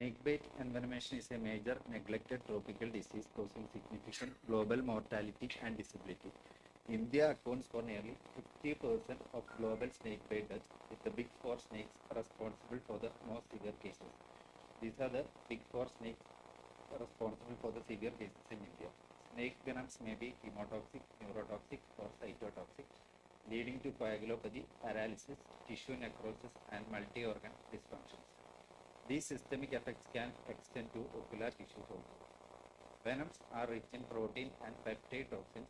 Snakebite envenomation is a major neglected tropical disease causing significant global mortality and disability. India accounts for nearly 50% of global snakebite deaths, with the big four snakes responsible for the most severe cases. These are the big four snakes responsible for the severe cases in India. Snake venoms may be hemotoxic, neurotoxic, or cytotoxic, leading to coagulopathy, paralysis, tissue necrosis, and multi-organ dysfunctions. These systemic effects can extend to ocular tissues also. Venoms are rich in protein and peptide toxins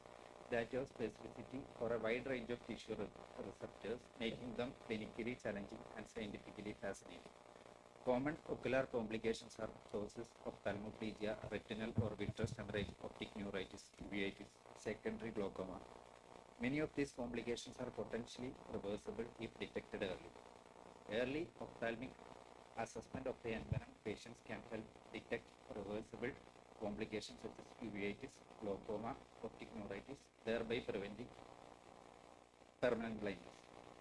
that have specificity for a wide range of tissue receptors, making them clinically challenging and scientifically fascinating. Common ocular complications are ptosis, ophthalmoplegia, retinal or vitreous hemorrhage, optic neuritis, uveitis, secondary glaucoma. Many of these complications are potentially reversible if detected early. Early ophthalmic assessment of the envenom patients can help detect reversible complications such as uveitis, glaucoma, optic neuritis, thereby preventing permanent blindness.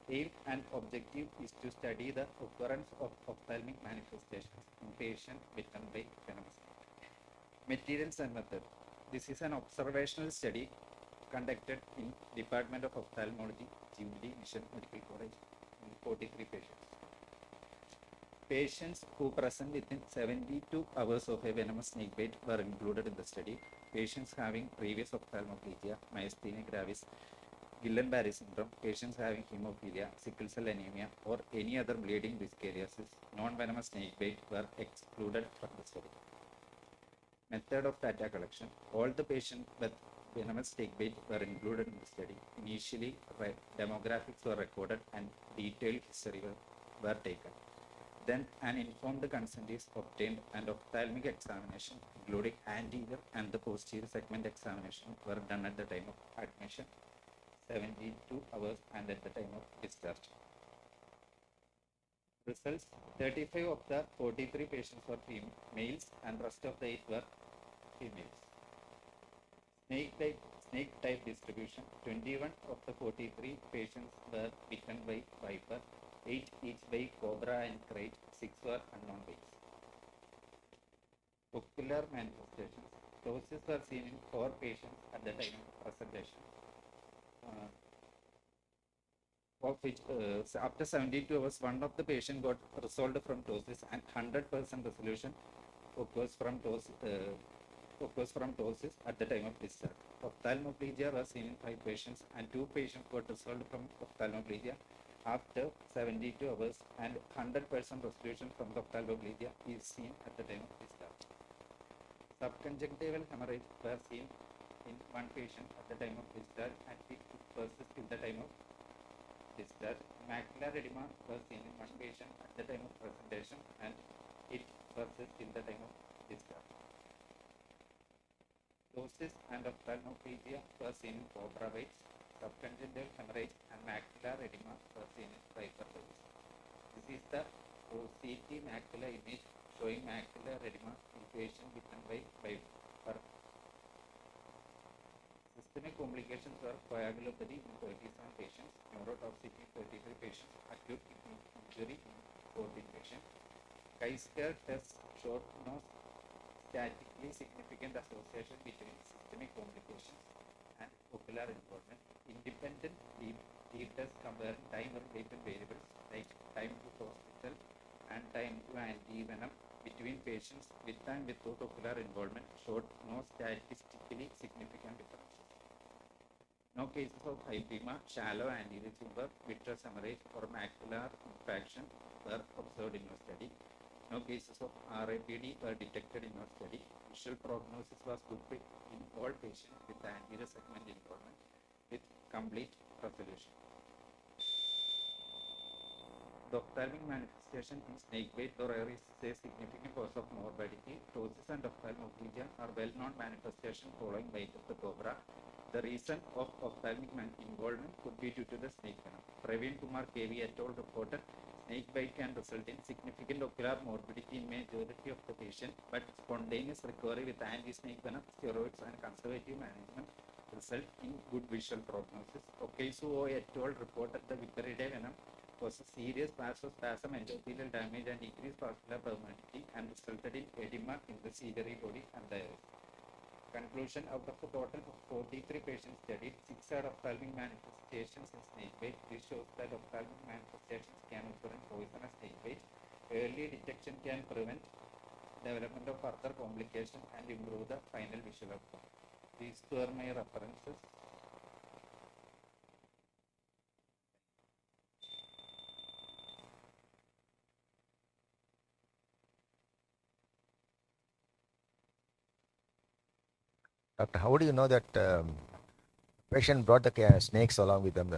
Aim and objective is to study the occurrence of ophthalmic manifestations in patients bitten by venoms. Materials and method. This is an observational study conducted in Department of Ophthalmology, Jubilee Mission Medical College, in 43 patients. Patients who present within 72 hours of a venomous snake bite were included in the study. Patients having previous ophthalmoplegia, myasthenia gravis, Guillain-Barré syndrome, patients having hemophilia, sickle cell anemia, or any other bleeding discariasis, non-venomous snake bite were excluded from the study. Method of data collection. All the patients with venomous snake bite were included in the study. Initially, demographics were recorded and detailed history were taken. Then an informed consent is obtained and ophthalmic examination, including anterior and the posterior segment examination, were done at the time of admission, 72 hours, and at the time of discharge. Results: 35 of the 43 patients were males and rest of the 8 were females. Snake type distribution: 21 of the 43 patients were bitten by viper, 8 each by cobra and crate, 6 were unknown bites. Ocular manifestations. Ptosis were seen in 4 patients at the time of presentation, of which after 72 hours, one of the patient got resolved from ptosis and 100% resolution occurs from ptosis at the time of discharge. Ophthalmoplegia was seen in 5 patients and 2 patients got resolved from ophthalmoplegia after 72 hours, and 100% resolution from the ophthalmoplegia is seen at the time of discharge. Subconjunctival hemorrhage were seen in 1 patient at the time of discharge and it persists till the time of discharge. Macular edema was seen in 1 patient at the time of presentation and it persists till the time of discharge. Ptosis and ophthalmoplegia were seen in cobra bites. Subconjunctival hemorrhage and macular edema were seen in viper bites. This is the OCT macular image showing macular edema in patient bitten by viper. Systemic complications were coagulopathy in 37 patients, neurotoxicity in 33 patients, acute kidney injury in 14 patients. Chi-square test showed no statistically significant association between systemic complications and ocular involvement. Independent deep tests comparing time-related variables like time to hospital and time to anti-venom between patients with and without ocular involvement showed no statistically significant differences. No cases of hypema, shallow anterior chamber, vitreous hemorrhage, or macular infarction were observed in our study. No cases of RAPD were detected in our study. Visual prognosis was good in all patients with anterior segment involvement with complete resolution. The ophthalmic manifestation in snakebite or is a significant cause of morbidity. Ptosis and ophthalmoplegia are well-known manifestations following bite of the cobra. The reason of ophthalmic involvement could be due to the snake venom. Praveen Kumar KV et al. Reported snake bite can result in significant ocular morbidity in majority of the patient, but spontaneous recovery with anti-snake venom, steroids, and conservative management result in good visual prognosis. KSOS et al. Reported the viperidae venom causes serious vasospasm, endothelial damage, and increased vascular permeability, and resulted in edema in the ciliary body and the iris. Conclusion: out of the total of 43 patients studied, 6 had ophthalmic manifestations in snakebite. This shows that ophthalmic manifestations can occur in poisonous snakebite. Early detection can prevent development of further complications and improve the final visual outcome. These were my references. Doctor, how do you know that patient brought the snakes along with them?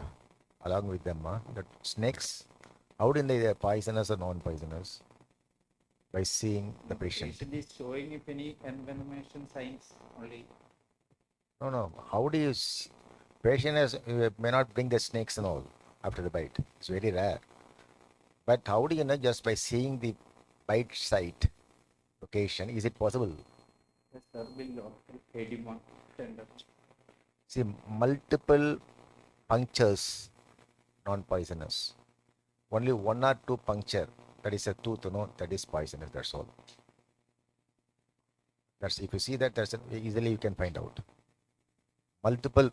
The snakes, how do they are poisonous or non-poisonous? By seeing the patient. Patient is showing if any envenomation signs only. No. How do you? Patient may not bring the snakes and all after the bite. It's very rare. But how do you know just by seeing the bite site location? Is it possible? Yes, sir, will edema tender. See, multiple punctures non-poisonous. Only one or two puncture, that is a tooth, that is poisonous. That's all. That's if you see that, easily you can find out. Multiple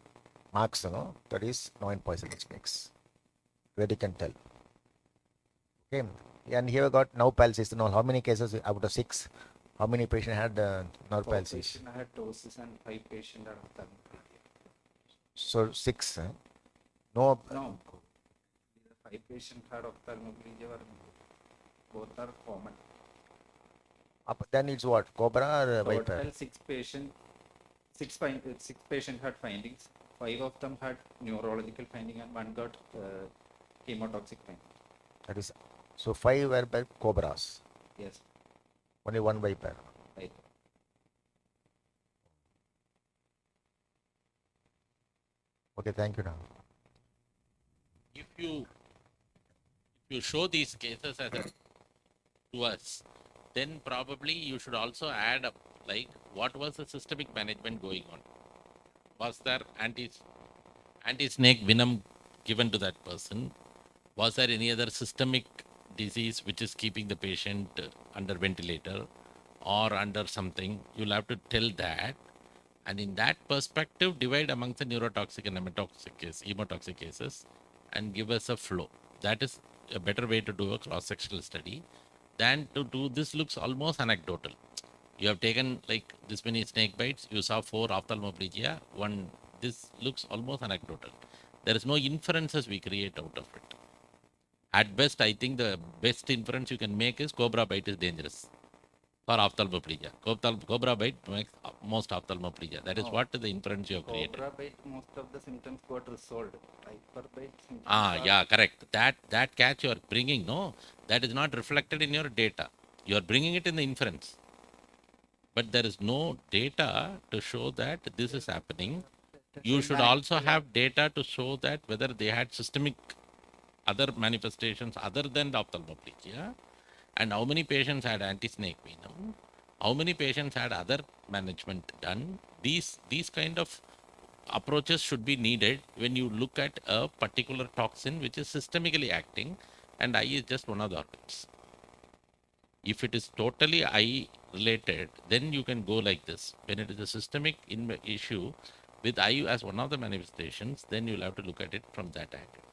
marks, that is non-poisonous snakes. Where you can tell. Okay, and here we got nerve palsy. How many cases out of 6? How many patients had nerve palsy? 4 patients had ptosis and 5 patients had ophthalmoplegia. So 6. No. 5 patients had ophthalmoplegia. Both are common. Then it's what? Cobra or viper? Total 6 patients. 6 patients had findings. 5 of them had neurological finding and 1 got chemotoxic finding. That is, so 5 were by cobras. Yes. Only 1 viper. Right. Okay, thank you now. If you show these cases to us, then probably you should also add up like what was the systemic management going on. Was there anti-snake venom given to that person? Was there any other systemic disease which is keeping the patient under ventilator or under something? You'll have to tell that. And in that perspective, divide amongst the neurotoxic and hemotoxic cases and give us a flow. That is a better way to do a cross-sectional study than to do this. Looks almost anecdotal. You have taken like this many snake bites, you saw 4 ophthalmoplegia, 1. This looks almost anecdotal. There is no inferences we create out of it. At best, I think the best inference you can make is cobra bite is dangerous for ophthalmoplegia. Cobra bite makes most ophthalmoplegia. That is what the inference you have created. Cobra bite, most of the symptoms got resolved. Viper bite symptoms yeah, correct. That catch you are bringing, no, that is not reflected in your data. You are bringing it in the inference. But there is no data to show that this is happening. You should also have data to show that whether they had systemic other manifestations other than the ophthalmoplegia, and how many patients had anti-snake venom, how many patients had other management done. These kind of approaches should be needed when you look at a particular toxin which is systemically acting, and eye is just one of the organs. If it is totally eye related, then you can go like this. When it is a systemic issue with eye as one of the manifestations, then you'll have to look at it from that angle.